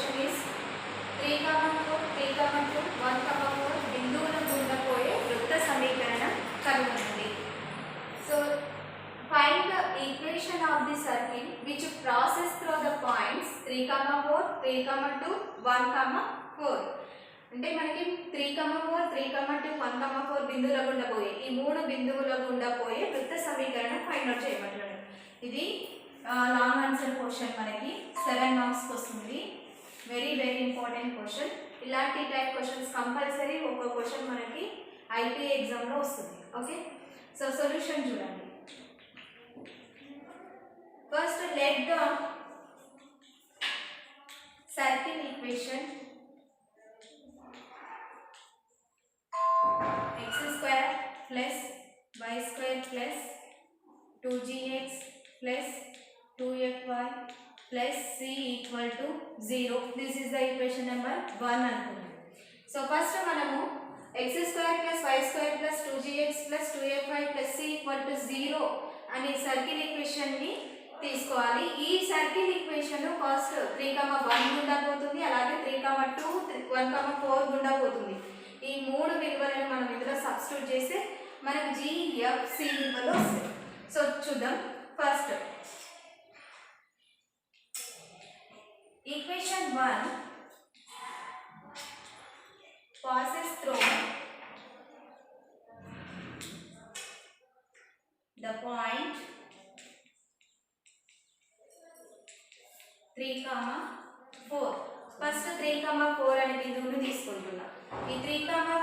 Question is 3, 4, 3, 2, 1, 4 బిందువుల గుండా పోయే వృత్త సమీకరణం కనుగొనండి. So find the equation of the circle which passes through the points 3, 4, 3, 2, 1, 4. అంటే మనకి 3, 4, 3, 2, 1, 4 బిందువుల గుండా పోయే ఈ మూడు బిందువుల గుండా పోయే వృత్త సమీకరణం ఫైండ్ అవుట్ చేయమంటున్నాడు. ఇది లాంగ్ ఆన్సర్ క్వశ్చన్ మనకి 7 మార్క్స్ వస్తుంది. Very important question. ఇలాంటి టైప్ క్వశ్చన్స్ కంపల్సరీ ఒక క్వశ్చన్ మనకి ఐపీ ఎగ్జామ్లో వస్తుంది. ఓకే, సో సొల్యూషన్ చూడండి. First, let the circle equation x square plus y square plus 2gx plus 2fy plus c equal to 0. This is the equation number 1 అనుకుందాం. So first మనము x square plus y square plus 2gx plus 2fy plus c equal to 0 అనే circle equation ని తీసుకోవాలి. ఈ circle equation first 3, 1 గుండా పోతుంది, అలాగే 3, 2, 1, 4 గుండా పోతుంది. ఈ మూడు విలువలను మనం ఇందులో సబ్స్టిట్యూట్ చేస్తే మనకు GFC విలువలు వస్తాయి. సో చూద్దాం. First equation 1 passes through the point 3, 4. First 3, 4 అనే బిందువుని తీసుకుంటున్నా. ఈ 3,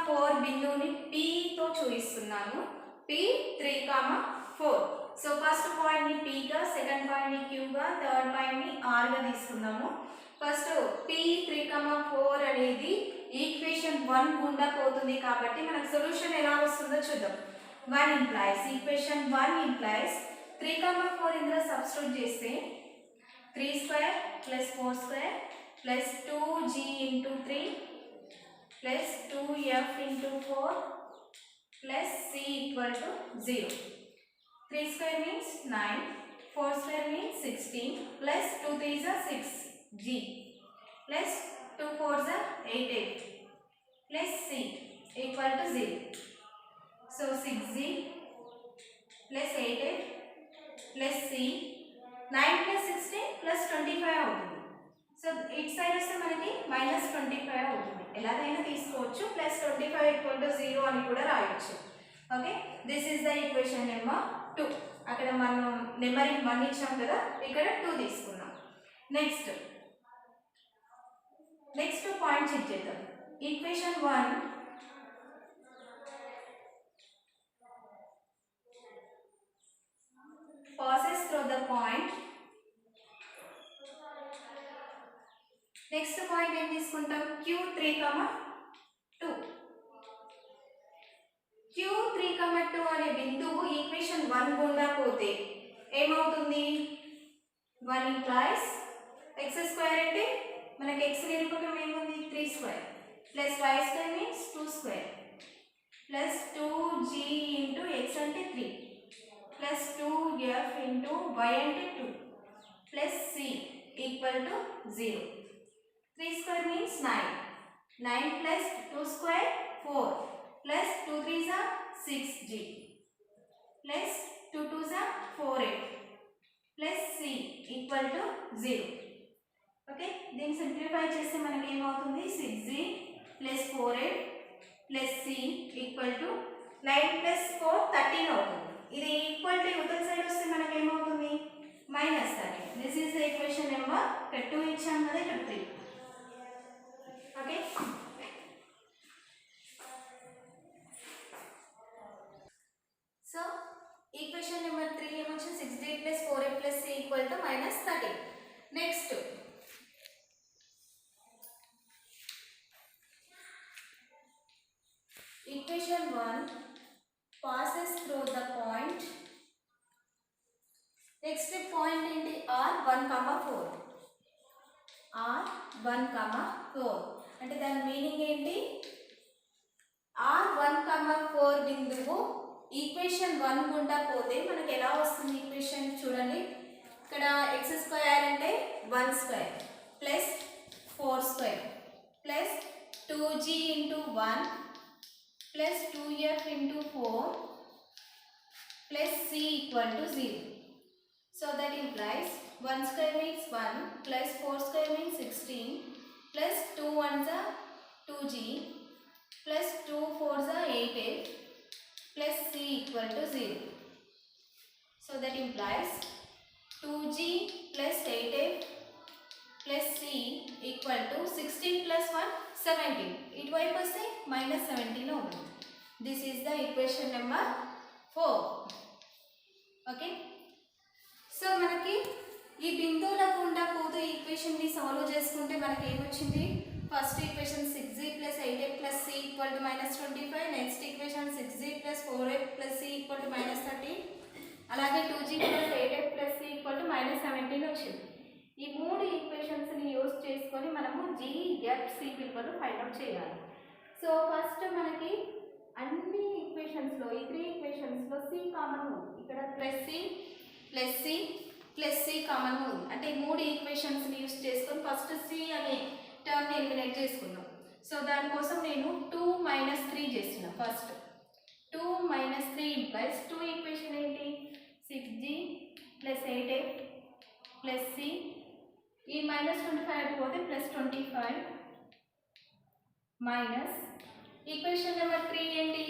4 బిందువుని P తో చూపిస్తున్నాను. P 3, 4. సో ఫస్ట్ పాయింట్ ని P గా, సెకండ్ పాయింట్ ని Q గా, థర్డ్ పాయింట్ ని R గా తీసుకుందాము. ఫస్ట్ P 3, 4 అనేది ఈక్వేషన్ 1 గుండా పోతుంది కాబట్టి మనకు సొల్యూషన్ ఎలా వస్తుందో చూద్దాం. 1 implies ఈక్వేషన్ 1 implies 3, 4 ఇందులో సబ్స్టిట్యూట్ చేస్తే 3 square plus 4 square plus 2g into 3 plus 2f into 4 plus c equal to 0. 3 square means 9, 4 square means 16 plus 2 3s are 6g plus 2 4s are 8 plus c equal to 0. So 6g plus 8 plus c 9 plus 16 plus 25 అవుతుంది. So it side వస్తే మనకి -25 అవుతుంది. ఎలాగైనా తీసుకోవచ్చు. Plus 25 = 0 అని కూడా రాయొచ్చు. Okay, this is the equation number 2. అక్కడ మనం నెంబరింగ్ 1 ఇచ్చాం కదా, ఇక్కడ 2 తీసుకున్నాం. నెక్స్ట్ పాయింట్ చెక్ చేద్దాం. Equation 1 passes through the point. Next point ఏం తీసుకుంటాం? Q3, 2. Q3, 2 అనే బిందువు ఈక్వేషన్ 1 గుండా పోతే ఏమవుతుంది? 1 implies x స్క్వేర్ అంటే మనకి x నిరూపకం ఏముంది? 3 square plus y square means 2 square plus 2g into x అంటే 3 plus 2f into y అంటే 2 plus c equal to 0. 3 square means 9. 9 plus 2 square 4 plus 2 3s are 6g plus 2 2s are 4f plus c equal to 0. Okay, దీన్ని simplify చేస్తే మనకి ఏమవుతుంది? 6g plus 4f plus c equal to 9 plus 4 13 అవుతుంది. ఇది equal to యువతల side వస్తే మనకి ఏమవుతుంది? -30. This is the equation number 2 ఇచ్చాం కదా, ఇక్కడ 3. ఓకే, సో ఈక్వేషన్ నెంబర్ 3 ఏమొచ్చింది? 6d plus 4a plus c equal to -30. Next equation 1 passes through the point. Next point ఏంటి? R1, 4. R1, 4 అంటే దాని మీనింగ్ ఏంటి? R1, 4 బిందువు ఈక్వేషన్ 1 గుండా పోతే మనకి ఎలా వస్తుంది ఈక్వేషన్ చూడండి. ఇక్కడ x స్క్వేర్ అంటే 1 square plus 4 square plus 2g into 1 plus 2f into 4 plus c equal to 0. So that implies 1 square means 1 plus 4 square means 16 plus 2 ones are 2g plus 2 fours are 8f plus c equal to 0. So that implies 2g plus 8f plus c equal to 16 plus 1 17. ఇటువైపు వస్తే minus 17 అవుతుంది. This is the equation number 4. Okay. So మనకి ఈ బిందువులకు ఉండా పోతూ ఈక్వేషన్ని solve చేసుకుంటే మనకి ఏమొచ్చింది? First equation 6g plus 8f plus c equal to minus 25. Next equation 6g plus 4f plus c equal to minus 30. అలాగే 2g plus 8f plus c equal to minus 17 వచ్చింది. ఈ మూడు ఈక్వేషన్స్ని యూజ్ చేసుకొని మనము g, f, c విలువలు find out చేయాలి. So first మనకి అన్ని ఈక్వేషన్స్లో ఈ 3 ఈక్వేషన్స్లో c కామన్ ఉంది. ఇక్కడ ప్లస్ సి కామన్ ఉంది. అంటే ఈ మూడు ఈక్వేషన్స్ని యూజ్ చేసుకొని ఫస్ట్ సి అనే టర్మ్ని ఎలిమినేట్ చేసుకున్నాం. సో దానికోసం నేను 2 మైనస్ 3 చేసిన. ఫస్ట్ 2 మైనస్ 3 ఇంప్లైస్ 2 ఈక్వేషన్ ఏంటి? 6g plus 8f plus C, ఈ మైనస్ 25 పోతే ప్లస్ 25 మైనస్ ఈక్వేషన్ నెంబర్ 3 ఏంటి?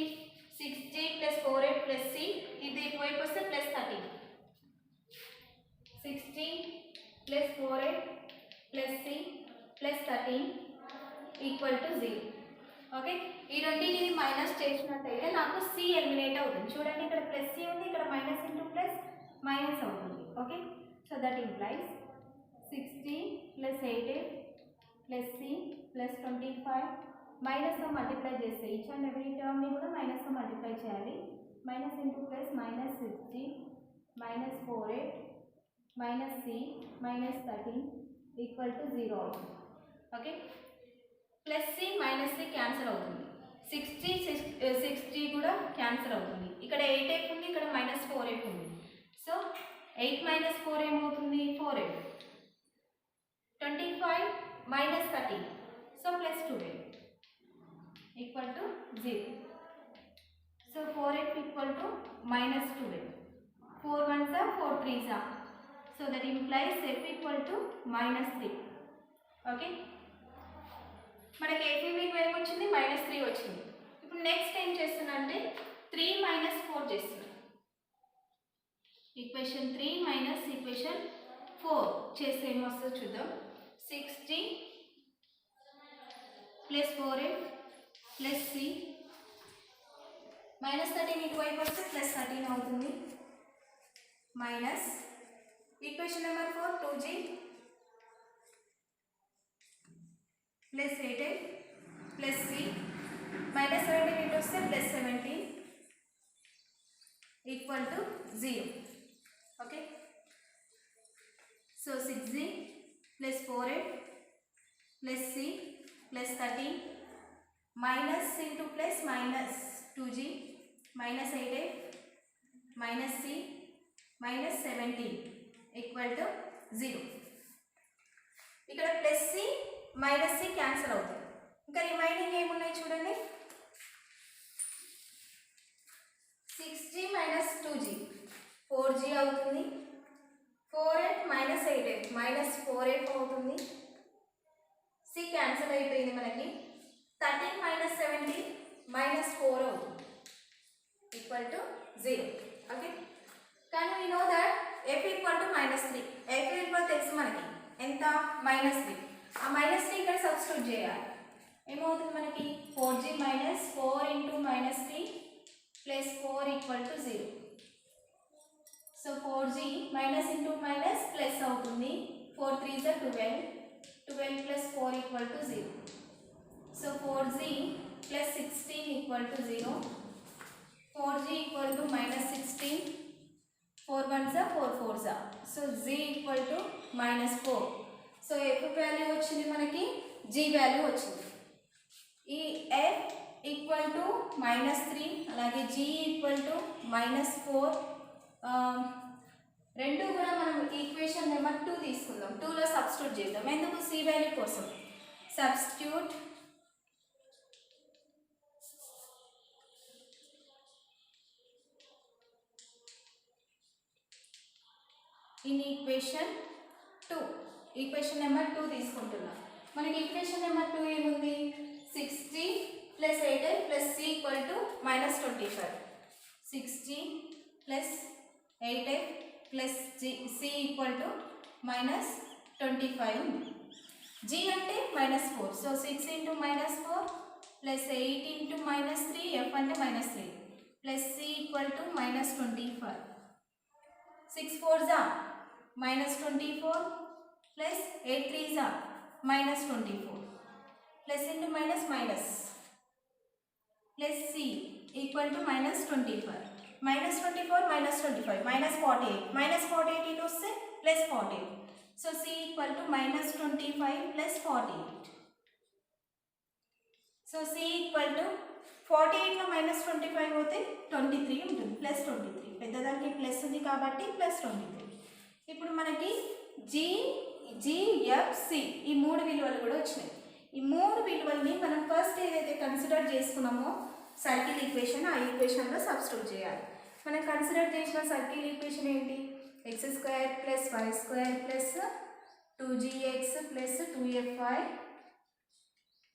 6g plus 4f plus C, ఇది ఇటువైపు వస్తే plus 13. 6g plus 4f plus C plus 13 equal to 0. Okay, ఈ రెండింటిని మైనస్ చేసినట్టయితే నాకు సి ఎలిమినేట్ అవుతుంది. చూడండి, ఇక్కడ ప్లస్ సి ఉంది, ఇక్కడ మైనస్ ఇంటూ ప్లస్ మైనస్ అవుతుంది. Okay, so that implies 6g plus 8f plus C plus 25 మైనస్తో మల్టిప్లై చేస్తే ఈచ్ అండ్ ఎవ్రీ టర్మ్ని కూడా మైనస్తో మల్టిప్లై చేయాలి. Minus into plus minus 6g minus 4f minus C minus 13 equal to 0 అవుతుంది. Okay, plus C minus C cancel అవుతుంది. 6g కూడా cancel అవుతుంది. ఇక్కడ 8f ఉంది, ఇక్కడ మైనస్ 4f ఉంది. సో 8 మైనస్ 4 ఏమవుతుంది? 4f. 25 minus 13, so plus 12 equal to 0. So 4f equal to minus 12. 4 1s are 4 3s are. So that implies f equal to minus 3. Okay, మనకి f విలువ ఏమొచ్చింది? మైనస్ 3 వచ్చింది. ఇప్పుడు నెక్స్ట్ ఏం చేస్తున్నా అంటే 3 మైనస్ 4 చేస్తున్నా. ఈక్వేషన్ 3 మైనస్ ఈక్వేషన్ 4 చేస్తే ఏమొస్తుందో చూద్దాం. 6g plus 4f plus C minus 13 ఇటువైపు వస్తే ప్లస్ 13 అవుతుంది. Minus equation number 4 2g plus 8f plus C minus 17 ఇటు వస్తే plus 17 equal to 0. Okay, so 6g plus 4f plus C plus 13 minus into plus minus 2g minus 8f minus C minus 17 equal to 0. ఇక్కడ plus C minus C cancel అవుతుంది. ఇంకా remaining ఏమున్నాయి చూడండి. 6g minus 2g 4g అవుతుంది. 4f minus 8f minus 4f అవుతుంది. C cancel అయిపోయింది మనకి. 13 minus 17 minus 4 అవుతుంది ఈక్వల్ టు 0. ఓకే, కానీ we know that f equal to minus 3. f విలువ తెలుసు మనకి ఎంత? మైనస్ 3. ఆ మైనస్ 3 ఇక్కడ సబ్స్టిట్యూట్ చేయాలి. ఏమవుతుంది మనకి? 4g minus 4 into minus 3 plus 4 equal to 0. So 4g minus into minus plus అవుతుంది. 4 3s are 12. 12 plus 4 equal to 0. So 4g plus 16 equal to 0. 4g equal to minus 16. 4 1s are 4 4s are. So z equal to minus 4. So f value వచ్చింది మనకి, g value వచ్చింది. ఈ f equal to minus 3 అలాగే g equal to minus 4 రెండు కూడా మనం equation number 2 తీసుకుందాం. 2లో సబ్స్టిట్యూట్ చేద్దాం. ఎందుకు? సి వాల్యూ కోసం. substitute in equation 2. Equation number 2 తీసుకుంటున్నాం. మనకి ఈక్వేషన్ నెంబర్ 2 ఏముంది? 6g plus 8i plus c equal to -25. 6g plus 8i plus c equal to -25 ఉంది. g అంటే -4. So 6 into -4 plus 8 into -3, f అంటే -3 plus c equal to -25. 6 4s are -24 plus 8 3s are -24 plus into minus minus plus c equal to -25. -24 -25 -48 into say plus 48. So c equal to -25 plus 48. So c equal to 48 లో -25 పోతే 23 ఉంటుంది, plus 23. పెద్దదానికి plus ఉంది కాబట్టి plus 23. ఇప్పుడు మనకి GFC ఈ 3 విలువలు కూడా వచ్చినాయి. ఈ 3 విలువల్ని మనం ఫస్ట్ ఏదైతే కన్సిడర్ చేసుకున్నామో సర్కిల్ ఈక్వేషన్, ఆ ఈక్వేషన్లో సబ్స్టిట్యూట్ చేయాలి. మనం కన్సిడర్ చేసిన సర్కిల్ ఈక్వేషన్ ఏంటి? x² + y² + 2gx + 2fy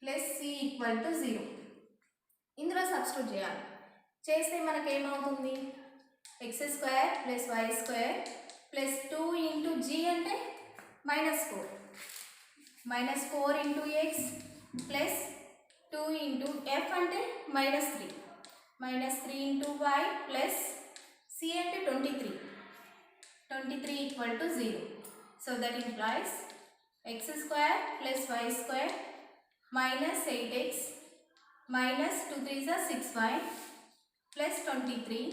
+ c = 0. ఇందులో సబ్స్టిట్యూట్ చేయాలి. చేస్తే మనకి ఏమవుతుంది? x² + y² + 2 ఇంటూ g అంటే -4 -4 into x plus 2 into f అంటే -3 -3 ఇంటూ y ప్లస్ c అంటే 23 = 0. So that implies x² + y² -8x minus 2 3s are 6y plus 23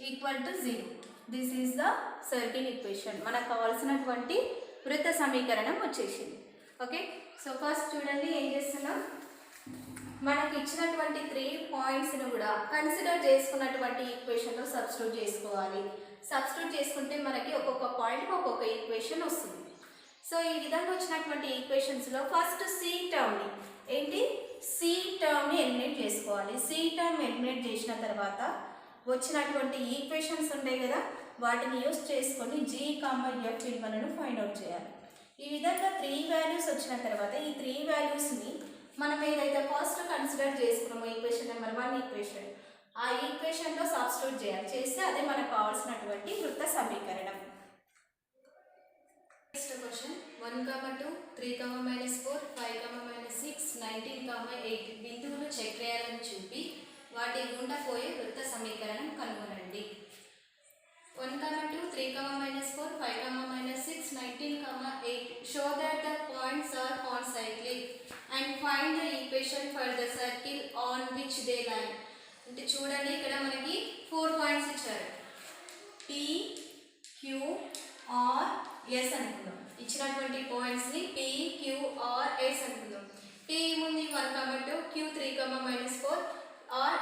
equal to 0. This is the circle equation. మనకు కావాల్సినటువంటి వృత్త సమీకరణం వచ్చేసింది. Okay, so first చూడండి ఏం చేస్తున్నాం. మనకి ఇచ్చినటువంటి 3 పాయింట్స్ను కూడా కన్సిడర్ చేసుకున్నటువంటి ఈక్వేషన్లో సబ్స్టిట్యూట్ చేసుకోవాలి. సబ్స్టిట్యూట్ చేసుకుంటే మనకి ఒక్కొక్క పాయింట్కి ఒక్కొక్క ఈక్వేషన్ వస్తుంది. సో ఈ విధంగా వచ్చినటువంటి ఈక్వేషన్స్లో ఫస్ట్ సి టర్మ్ని ఏంటి? సి టర్మ్ని ఎలిమినేట్ చేసుకోవాలి. సి టర్మ్ ఎలిమినేట్ చేసిన తర్వాత వచ్చినటువంటి ఈక్వేషన్స్ ఉంటాయి కదా, వాటిని యూస్ చేసుకొని g, f విలువలను ఫైండ్ అవుట్ చేయాలి. ఈ విధంగా 3 వాల్యూస్ వచ్చిన తర్వాత ఈ 3 వాల్యూస్ని మనం ఏదైతే ఫస్ట్ కన్సిడర్ చేసుకున్నామో ఈక్వేషన్ నెంబర్ 1 ఈక్వేషన్, ఆ ఈక్వేషన్లో సబ్స్టిట్యూట్ చేయాలి. చేస్తే అదే మనకు కావాల్సినటువంటి వృత్త సమీకరణం. నెక్స్ట్ క్వశ్చన్ 1, 2, 3, -4, 5, -6, 19, 8 బిందువులు చక్రాలను చూపి వాటి గుండా పోయే వృత్త సమీకరణం కనుగొనండి. 1, 2, 3, -4, 5, -6, 19, 8 show that the points are concyclic and find the equation for the circle on which they lie. అంటే చూడండి ఇక్కడ మనకి 4 పాయింట్స్ ఇచ్చారు. P, Q, R, S అనుకుందాం. ఇచ్చినటువంటి పాయింట్స్ని P, Q, R, S అనుకుందాం. P ఏముంది? 1, 2, Q 3, -4, R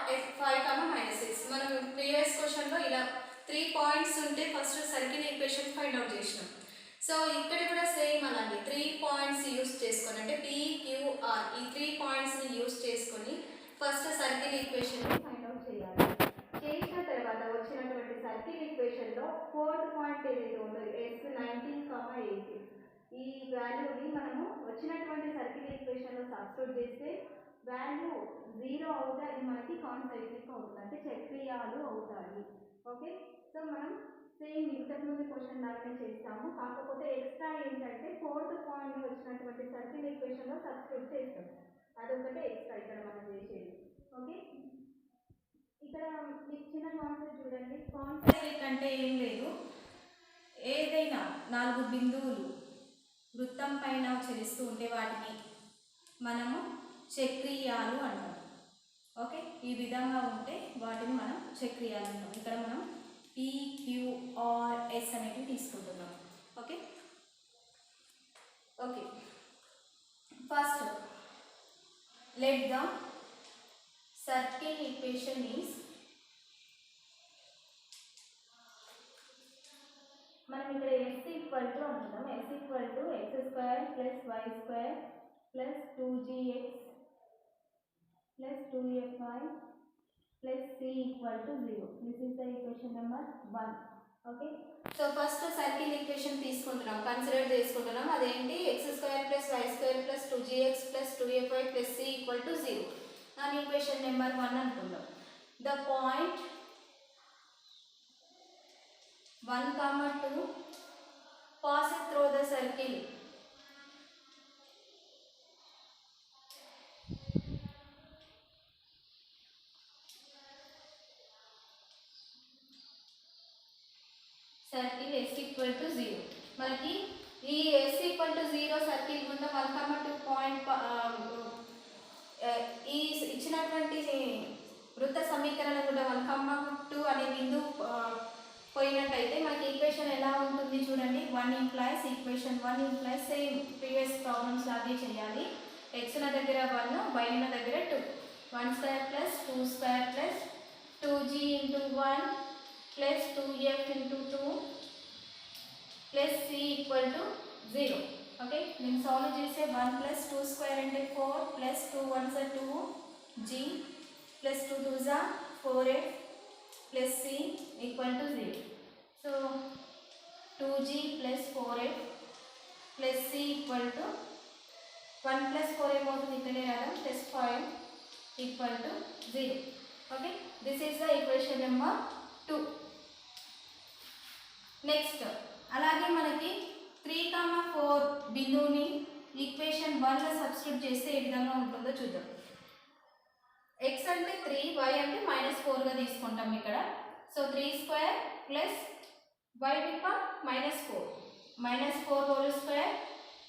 5, -6. మనం ప్రీవియస్ క్వశ్చన్లో ఇలా 3 పాయింట్స్ ఉంటే first circle equation find out చేసినాం. సో ఇక్కడ కూడా సేమ్ అలాగే 3 పాయింట్స్ యూస్ చేసుకొని, అంటే P, Q, R ఈ 3 పాయింట్స్ని యూస్ చేసుకొని first circle equation find out చేయాలి. చేసిన తర్వాత వచ్చినటువంటి సర్కిల్ ఈక్వేషన్లో 4th పాయింట్ ఏదైతే ఉందో S 19, 8 ఈ వాల్యూని మనము వచ్చినటువంటి సర్కిల్ ఈక్వేషన్లో సబ్స్టిట్యూట్ చేస్తే వాల్యూ 0 అవుతే అది మనకి కాన్సైక్లిక్ అవుతుంది, అంటే చక్రీయాలు అవుతాయి. ఓకే, సో మనం సేమ్ ఇంతకుముందు క్వశ్చన్ లాగానే చేస్తాము. కాకపోతే ఎక్స్ట్రా ఏంటంటే 4th పాయింట్ వచ్చినటువంటి సర్కిల్ ఈక్వేషన్లో సబ్స్టిట్యూట్ చేస్తాం. అదొకటే ఎక్స్ట్రా ఇక్కడ మనం చేసేది. ఓకే, ఇక్కడ మీకు చిన్న కాన్సెప్ట్ చూడండి. కాన్సైక్లిక్ అంటే ఏం లేదు, ఏదైనా 4 బిందువులు వృత్తం పైన చలిస్తూ ఉంటే వాటిని మనము చక్రీయాలు అంటాం. ఓకే, ఈ విధంగా ఉంటే వాటిని మనం చక్రీయాలు అంటాం. ఇక్కడ మనం P, Q, R, S అనేవి తీసుకుంటున్నాం. Okay okay first let the circle equation is, మనం ఇక్కడ S ఈక్వల్ టు అంటున్నాం. S equal to x² + y² plus 2gx plus 2fy plus c equal to 0. This is the equation number 1. Okay. So first circle equation తీసుకుంటున్నాం, consider చేసుకుంటున్నాం. అదేంటి x² + y² + 2gx + 2fy + c equal to 0. దాని equation number 1 అనుకుందాం. The point 1, 2 pass it through the circle. Circle s equal to 0. మనకి ఈ s equal to 0 circle గుండా 1, 2 point ఈ ఇచ్చినటువంటి వృత్త సమీకరణం గుండా 1, 2 అనే బిందువు పోయినట్టయితే మనకి ఈక్వేషన్ ఎలా ఉంటుంది చూడండి. 1 implies equation 1 implies same previous problems లాగే చేయాలి. x న దగ్గర 1, y న దగ్గర 2. 1² + 2² + 2g into 1 plus 2f into 2 plus c equal to 0. Okay, then solve చేస్తే 1 plus 2 square అంటే 4 plus 2 1s are 2 g plus 2 2s are 4f plus c equal to 0. So 2g plus 4f plus c equal to 1 plus 4 ఏమవుతుంది ఇక్కడే రాదా plus 5 equal to 0. Okay, this is the equation number 2. Next అలాగే మనకి 3, 4 బిందువుని equation 1 లో substitute చేస్తే ఏ విధంగా ఉంటుందో చూద్దాం. x అంటే 3, y అంటే -4 గా తీసుకుంటాం ఇక్కడ. So 3² plus y become -4. -4 whole square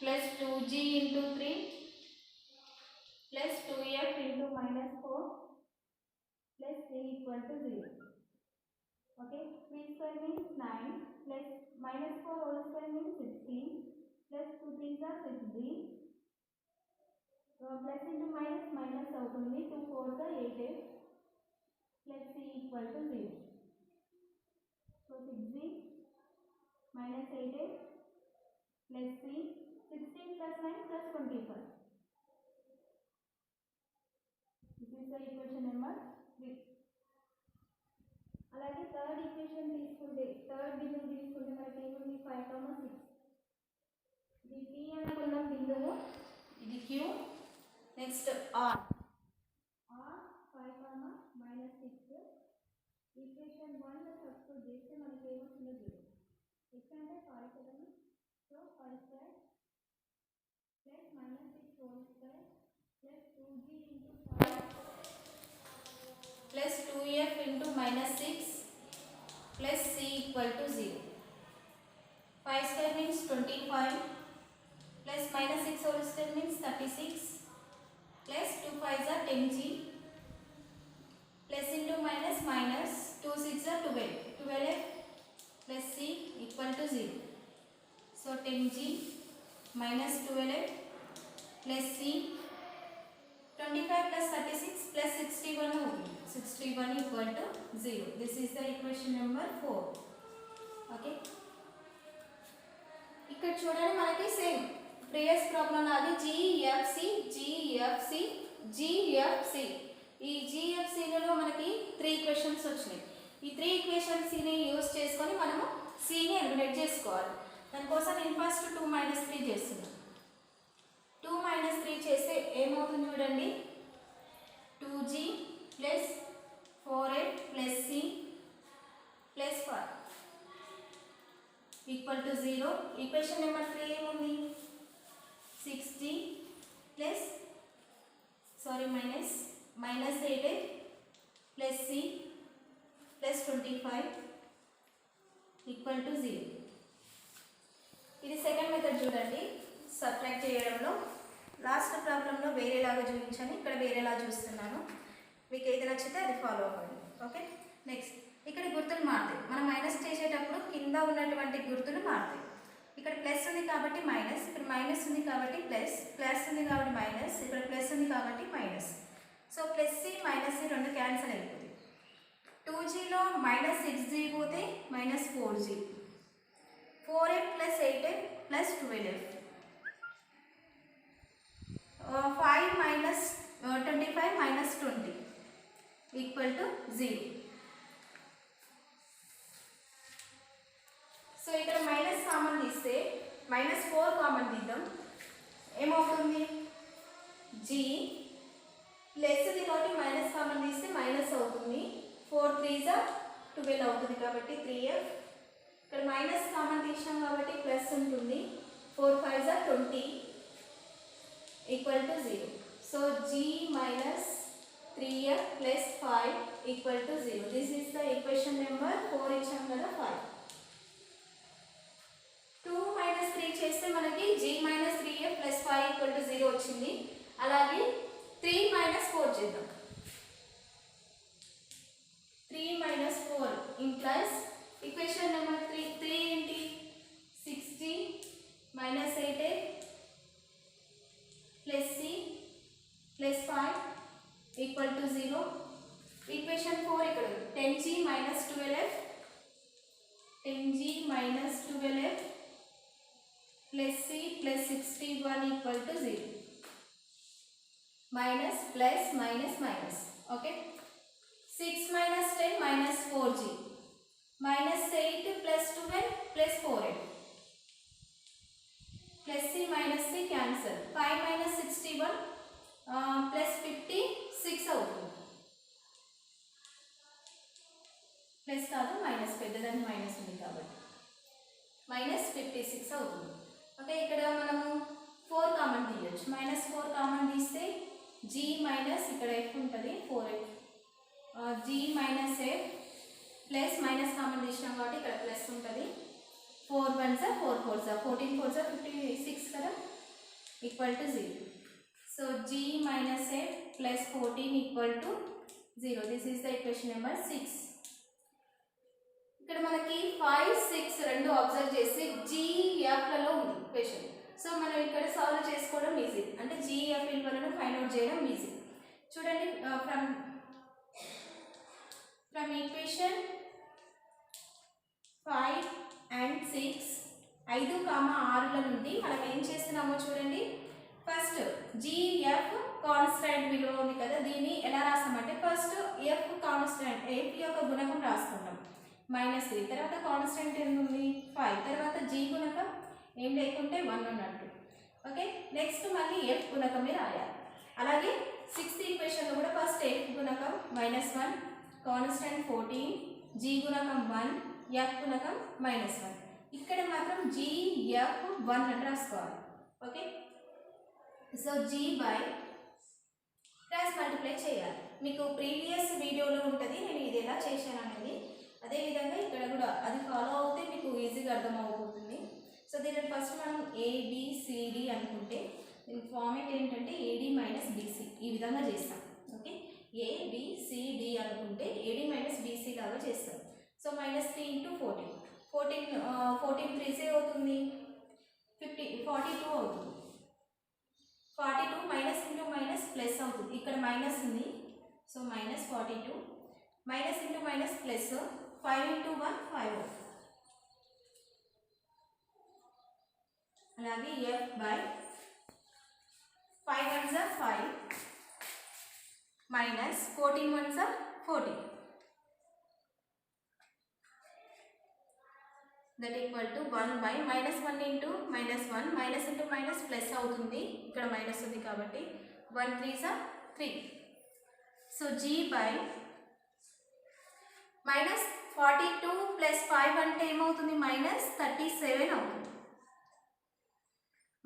plus 2g into 3 plus 2f into -4 plus c equal to 0. Okay, 3 square means 9 plus -4 whole square means 16 plus 2 3s are 16 plus into minus minus అవుతుంది 2 4s are 8 plus c equal to 0. So 6g minus 8 plus c 16 plus 9 plus 25. This is the equation number 3. అలాగే third equation తీసుకుంటే third బిందువు తీసుకుంటే మనకి ఏముంది 5, 6. ఇది p అనుకున్నాం బిందువు, ఇది q. Next r 5, -6. ఈక్వేషన్ 1 లో సబ్స్టిట్యూట్ చేస్తే మనకి ఏమొస్తుందో చూద్దాం. x అంటే 5 కదా, so 5² plus -6 whole square plus 2g into 5 plus 2f into -6 plus c equal to 0. 5 square means 25 plus -6 whole square means 36 plus 2 5s are 10g plus into minus minus 2 6s are 12f plus c equal to 0. So 10g minus 12f plus c 25 plus 36 plus 61 होगी 61 equal to 0. This is the equation number 4. Okay, ఇక్కడ చూడండి మనకి same previous problem లాగే GFC GFC GFC ఈ GFC లలో మనకి 3 equations వచ్చినాయి. ఈ 3 ఈక్వేషన్స్ ని యూస్ చేసుకొని మనము C ని ఎలిమినేట్ చేసుకోవాలి. దానికోసం నేను ఫస్ట్ 2 - 3 చేస్తున్నాను. 2 - 3 చేస్తే ఏమవుతుంది చూడండి. 2g plus 4f plus c plus 5 equal to 0. Equation number 3 ఏముంది 6g plus -8f plus c plus 25 equal to 0. ఇది సెకండ్ మెథడ్ చూడండి సబ్ట్రాక్ట్ చేయడంలో. లాస్ట్ ప్రాబ్లంలో వేరేలాగా చూపించాను, ఇక్కడ వేరేలా చూస్తున్నాను. మీకు ఏది నచ్చితే అది ఫాలో అవ్వండి. ఓకే, నెక్స్ట్ ఇక్కడ గుర్తులు మారుతాయి. మనం మైనస్ చేసేటప్పుడు కింద ఉన్నటువంటి గుర్తులు మారుతాయి. ఇక్కడ ప్లస్ ఉంది కాబట్టి మైనస్, ఇక్కడ మైనస్ ఉంది కాబట్టి ప్లస్, ప్లస్ ఉంది కాబట్టి మైనస్, ఇక్కడ ప్లస్ ఉంది కాబట్టి minus. So plus C minus C రెండు క్యాన్సిల్ అయిపోతుంది. 2gలో -6g పోతే -4g, 4f plus 8f plus 12f. 25 minus 20 equal to 0. So ఇక్కడ మైనస్ కామన్ తీస్తే -4 కామన్ తీద్దాం. ఏమవుతుంది? g ప్లస్ ది కాబట్టి మైనస్ కామన్ తీస్తే మైనస్ అవుతుంది. 4 3s 12 అవుతుంది కాబట్టి 3f. ఇక్కడ మైనస్ కామన్ తీసాం కాబట్టి ప్లస్ ఉంటుంది. 4 5s 20 equal to 0. So g minus 3f plus 5 equal to 0. This is the equation number 4 ఇచ్చాం కదా 5. 2 minus 3 చేస్తే మనకి g minus 3f plus 5 equal to 0 వచ్చింది. అలాగే 3 minus 4 చేద్దాం. 3 minus 4 implies equation number 3 ఏంటి? 6g minus 8a plus c plus 5 equal to 0. Equation 4 ఇక్కడ 10g minus 12f 10g minus 12f plus c plus 61 equal to 0. Minus plus minus minus. Okay. 6 minus 10 minus 4g minus 8 plus 12 plus 4a plus c minus c cancel. 5 minus 61 plus 56 అవుతుంది. Plus కాదు minus, పెద్దదాన్ని minus ఉంది కాబట్టి minus 56 అవుతుంది. Okay, ఇక్కడ మనము 4 common తీయచ్చు. -4 common తీస్తే g మైనస్ ఇక్కడ f ఉంటుంది 4f g minus f plus minus common తీసినాం కాబట్టి ఇక్కడ ప్లస్ ఉంటుంది. 4 1s 4 4s 14 4s 56 కదా equal to 0. So g minus f plus 14 equal to 0. This is the equation number 6. ఇక్కడ మనకి 5 6 రెండు అబ్జర్వ్ చేసి gf లలో ఉంది క్వశ్చన్. సో మనం ఇక్కడ సాల్వ్ చేసుకోవడం ఈజీ, అంటే gf విలువలను ఫైండ్ అవుట్ చేయడం ఈజీ. చూడండి, ఫ్రమ్ ఈక్వేషన్ 5 and 6 5, 6 నుండి మనం ఏం చేస్తున్నామో చూడండి. ఫస్ట్ gf కాన్స్టాంట్ విలువ ఉంది కదా, దీన్ని ఎలా రాస్తామంటే ఫస్ట్ f కాన్స్టాంట్ f యొక్క గుణకం రాసుకుంటాం -3. తర్వాత కాన్స్టాంట్ ఎంత ఉంది 5. తర్వాత g గుణకం ఏం లేకుంటే 1 ఉన్నట్టు. ఓకే, నెక్స్ట్ మళ్ళీ f గుణకమే రాయాలి. అలాగే 6th ఈక్వేషన్లో కూడా ఫస్ట్ f గుణకం -1, కాన్స్టాంట్ 14, g గుణకం 1, f గుణకం -1. ఇక్కడ మాత్రం gf1 అని రాసుకోవాలి. Okay, so g by cross multiply చేయాలి. మీకు ప్రీవియస్ వీడియోలో ఉంటుంది నేను ఇది ఎలా చేశాను అనేది. అదేవిధంగా ఇక్కడ కూడా అది ఫాలో అవుతే మీకు ఈజీగా అర్థమవుతుంది. సో దీనిని ఫస్ట్ మనం ABCD అనుకుంటే దీని ఫార్మేట్ ఏంటంటే AD మైనస్ BC ఈ విధంగా చేస్తాం. ఓకే, ABCD అనుకుంటే AD మైనస్ BC లాగా చేస్తాం. సో -3 × 14 3 అవుతుంది 42 అవుతుంది. 42 మైనస్ ఇంటూ మైనస్ ప్లస్ అవుతుంది. ఇక్కడ మైనస్ ఉంది, so -42 minus into minus plus 5 × 1 5 అవుతుంది. అలాగే f by 5 1s 5 minus 14 1s 14 that equal to 1 by -1 into -1 minus into minus plus అవుతుంది. ఇక్కడ మైనస్ ఉంది కాబట్టి 1 3s 3. So g by -42 plus 5 అంటే ఏమవుతుంది -37 అవుతుంది.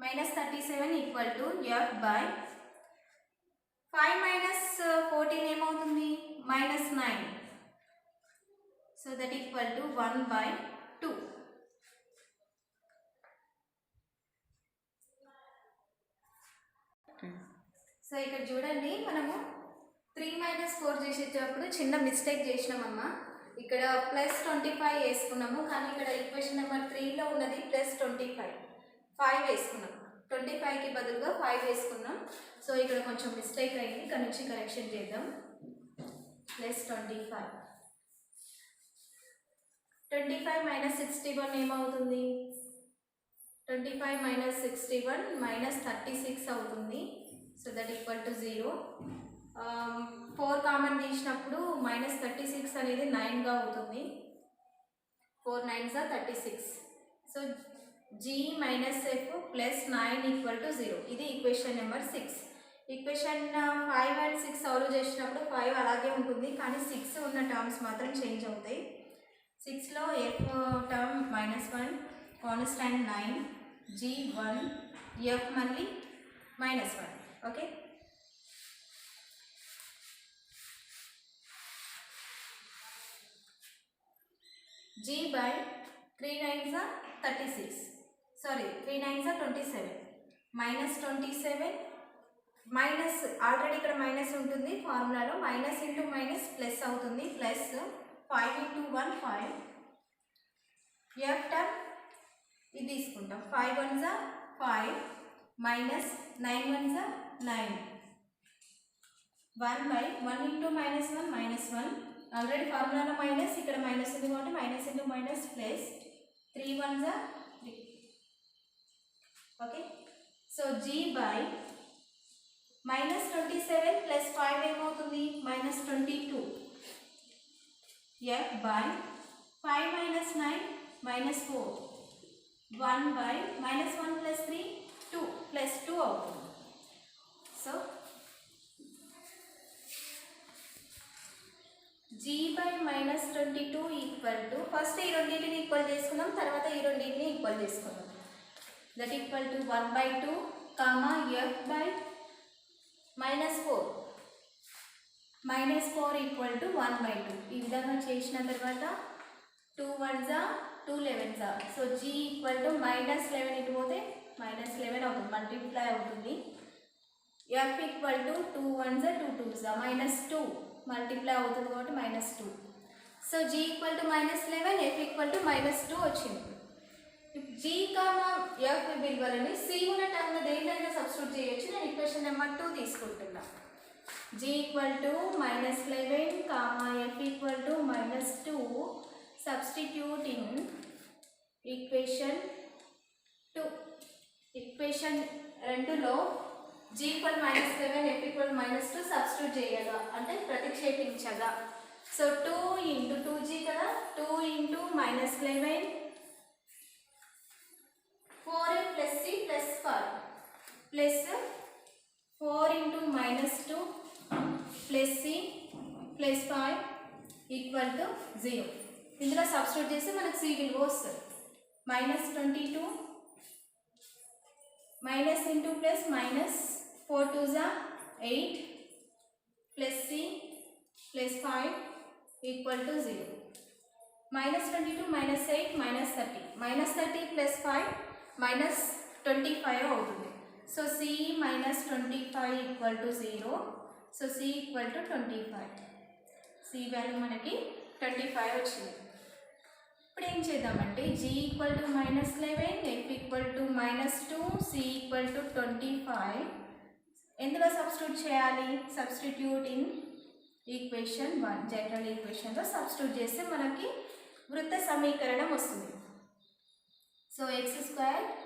-37 equal to f by 5 minus 14 ఏమవుతుంది -9. So that equal to 1 by 2. So ఇక్కడ చూడండి, మనము 3 - 4 చేసేటప్పుడు చిన్న మిస్టేక్ చేసినామమ్మా. ఇక్కడ +25 వేసుకున్నాము, కానీ ఇక్కడ ఈక్వేషన్ నెంబర్ 3లో ఉన్నది +25 5 వేసుకున్నాం. 25కి బదులుగా 5 వేసుకున్నాం. సో ఇక్కడ కొంచెం మిస్టేక్ అయింది, ఇక్కడ నుంచి కరెక్షన్ చేద్దాం. +25 25 - 61 ఏమవుతుంది 25 - 61 -36 అవుతుంది. So that equal to 0. 4 common తీసినప్పుడు -36 అనేది 9గా అవుతుంది. 4 9s are 36. So g minus f plus 9 equal to 0. ఇది equation number 6. Equation 5 and 6 solve చేసినప్పుడు 5 అలాగే ఉంటుంది, కానీ 6 ఉన్న టర్మ్స్ మాత్రం చేంజ్ అవుతాయి. 6లో f term -1, constant 9, g 1, f మళ్ళీ -1. Okay, g by 3 9s are 36. Sorry, 3 9s are 27. -27 minus already ఇక్కడ మైనస్ ఉంటుంది ఫార్ములాలో, మైనస్ ఇంటూ మైనస్ ప్లస్ అవుతుంది. Plus 5 into 1 5. ఎఫ్ టర్మ్ ఇది తీసుకుంటాం. 5 1s are 5 minus 9 1s are 9. 1 by 1 into -1 -1. Already ఫార్ములాలో minus, ఇక్కడ minus ఉంది కాబట్టి minus into minus plus 3 1s are 3. Okay, so g by -27 plus 5 ఏమవుతుంది? -22. f by 5 minus 9 minus 4. 1 by -1 plus 3 2 plus 2 అవుతుంది. So g by -22 equal to, first ఈ రెండింటిని equal చేసుకుందాం, తర్వాత ఈ రెండింటిని ఈక్వల్ చేసుకుందాం. That equal to 1/2 comma f by -4. -4 equal to 1/2. ఈ విధంగా చేసిన తర్వాత 2 1s are 2 11s are. So g equal to -11 ఇటు పోతే -11 అవుతుంది, మల్టిప్లై అవుతుంది. f equal to 2 1s are 2 2s are -2 multiply అవుతుంది కాబట్టి -2. So g equal to -11, f equal to -2 వచ్చింది. g కామా f విలువలని c ఉన్న టర్మ్లో దేనికైనా సబ్స్టిట్యూట్ చేయొచ్చు. నేను ఈక్వేషన్ నెంబర్ 2 తీసుకుంటున్నా. g equal to -11 comma f equal to -2 substitute in equation 2. Equation 2లో g equal -11 f equal -2 substitute చేయగా అంటే ప్రతిక్షేపించగా. సో 2 ఇంటూ 2g కదా, 2 into -11 4a plus c plus 5 plus 4 into -2 plus c plus 5 equal to 0. ఇందులో substitute చేస్తే మనకు c విలువ వస్తుంది. -22 minus into plus -4 2s are 8 plus c plus 5 equal to 0. -22 -8 -30 -30 plus 5 -25 అవుతుంది. So c -25 equal to 0. So c equal to 25. c value మనకి 25 వచ్చింది. ఇప్పుడు ఏం చేద్దామంటే g equal to -11, f equal to -2, c equal to 25 ఎందులో substitute చేయాలి? Substitute in equation 1, general ఈక్వేషన్లో substitute చేస్తే మనకి వృత్త సమీకరణం వస్తుంది. So x²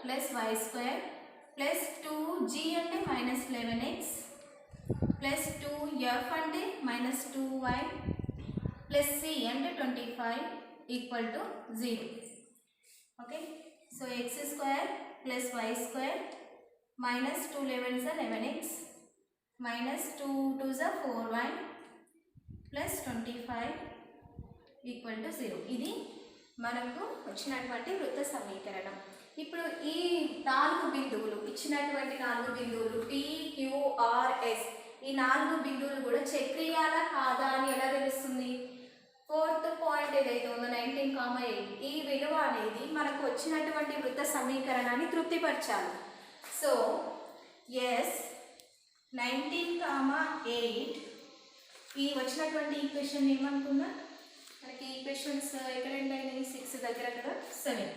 plus y² plus 2g అంటే -11x ప్లస్ 2f అంటే -2y ప్లస్ c అంటే 25 equal to 0. Okay, so x² plus y² minus 2 11s are 11x minus 2 2s are 4y plus 25 equal to 0. ఇది మనకు వచ్చినటువంటి వృత్త సమీకరణం. ఇప్పుడు ఈ 4 బిందువులు ఇచ్చినటువంటి 4 బిందువులు P, Q, R, S ఈ 4 బిందువులు కూడా చక్రీయాల కాదా అని ఎలా తెలుస్తుంది? 4th పాయింట్ ఏదైతే ఉందో 19,8 ఈ విలువ అనేది మనకు వచ్చినటువంటి వృత్త సమీకరణాన్ని తృప్తిపరచాలి. సో ఎస్ 19,8 ఈ వచ్చినటువంటి ఈక్వేషన్ ఏమనుకున్నా మనకి ఈక్వేషన్స్ ఎక్కడ అయినాయి? 6 దగ్గర కదా 7.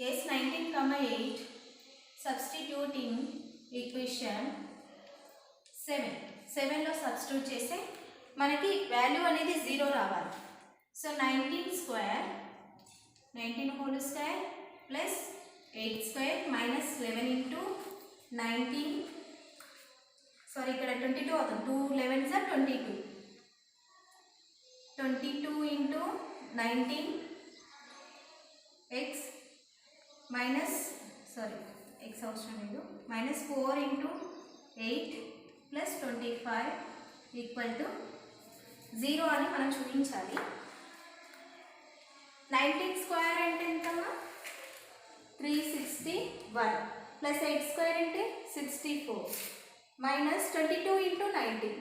ఎస్ 19,8 సబ్స్టిట్యూట్ ఇన్ ఈక్వేషన్ 7లో సబ్స్టిట్యూట్ చేస్తే మనకి వాల్యూ అనేది 0 రావాలి. So 19 whole square plus 8² minus 11 into 19 sorry ఇక్కడ 22 అవుతుంది. 2 11s are 22. 22 into 19 x minus x అవసరం లేదు minus 4 into 8 plus 25 equal to 0 అని మనం చూపించాలి. 19 స్క్వేర్ అంటే ఎంతమ్మా 361 plus 8 స్క్వేర్ అంటే 64 minus 22 into 19.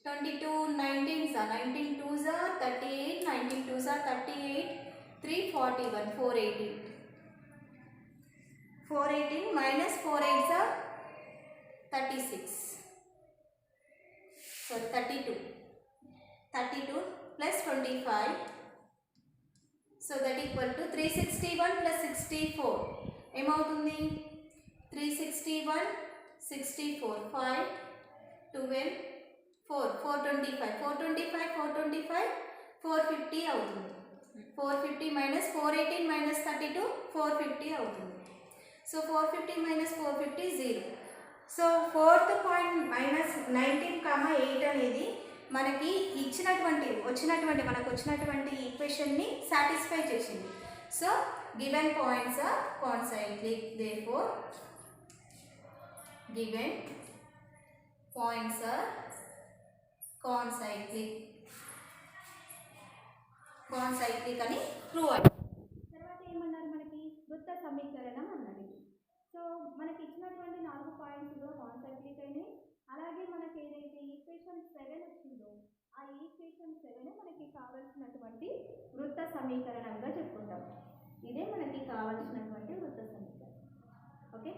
22 19s are 19 2s are 38 19 2s are 38 341 418 418 minus 4 8s are 36 so 32 plus 25 so that equal to 361 plus 64 ఏమవుతుంది 361 64 5 12 4 425 425 425 450 అవుతుంది 450 minus 418 minus 32 450 అవుతుంది so 450 minus 450 0 so fourth point minus 19,8 అనేది మనకి మనకు వచ్చినటువంటి ఈక్వేషన్ని సాటిస్ఫై చేసింది. So given points are concyclic therefore given points are concyclic అని ప్రూవ్ అయ్యింది. తర్వాత ఏమన్నారు మనకి వృత్త సమీకరణం అన్నది. సో మనకి ఇచ్చినటువంటి 4 పాయింట్స్ కూడా కాన్సైక్లిక్ అయినాయి. అలాగే మనకి ఏదైతే ఈక్వేషన్ 7 వచ్చిందో ఆ ఈక్వేషన్ 7 మనకి కావాల్సినటువంటి వృత్త సమీకరణంగా చెప్పుకుంటాం. ఇదే మనకి కావాల్సినటువంటి వృత్త సమీకరణం. ఓకే.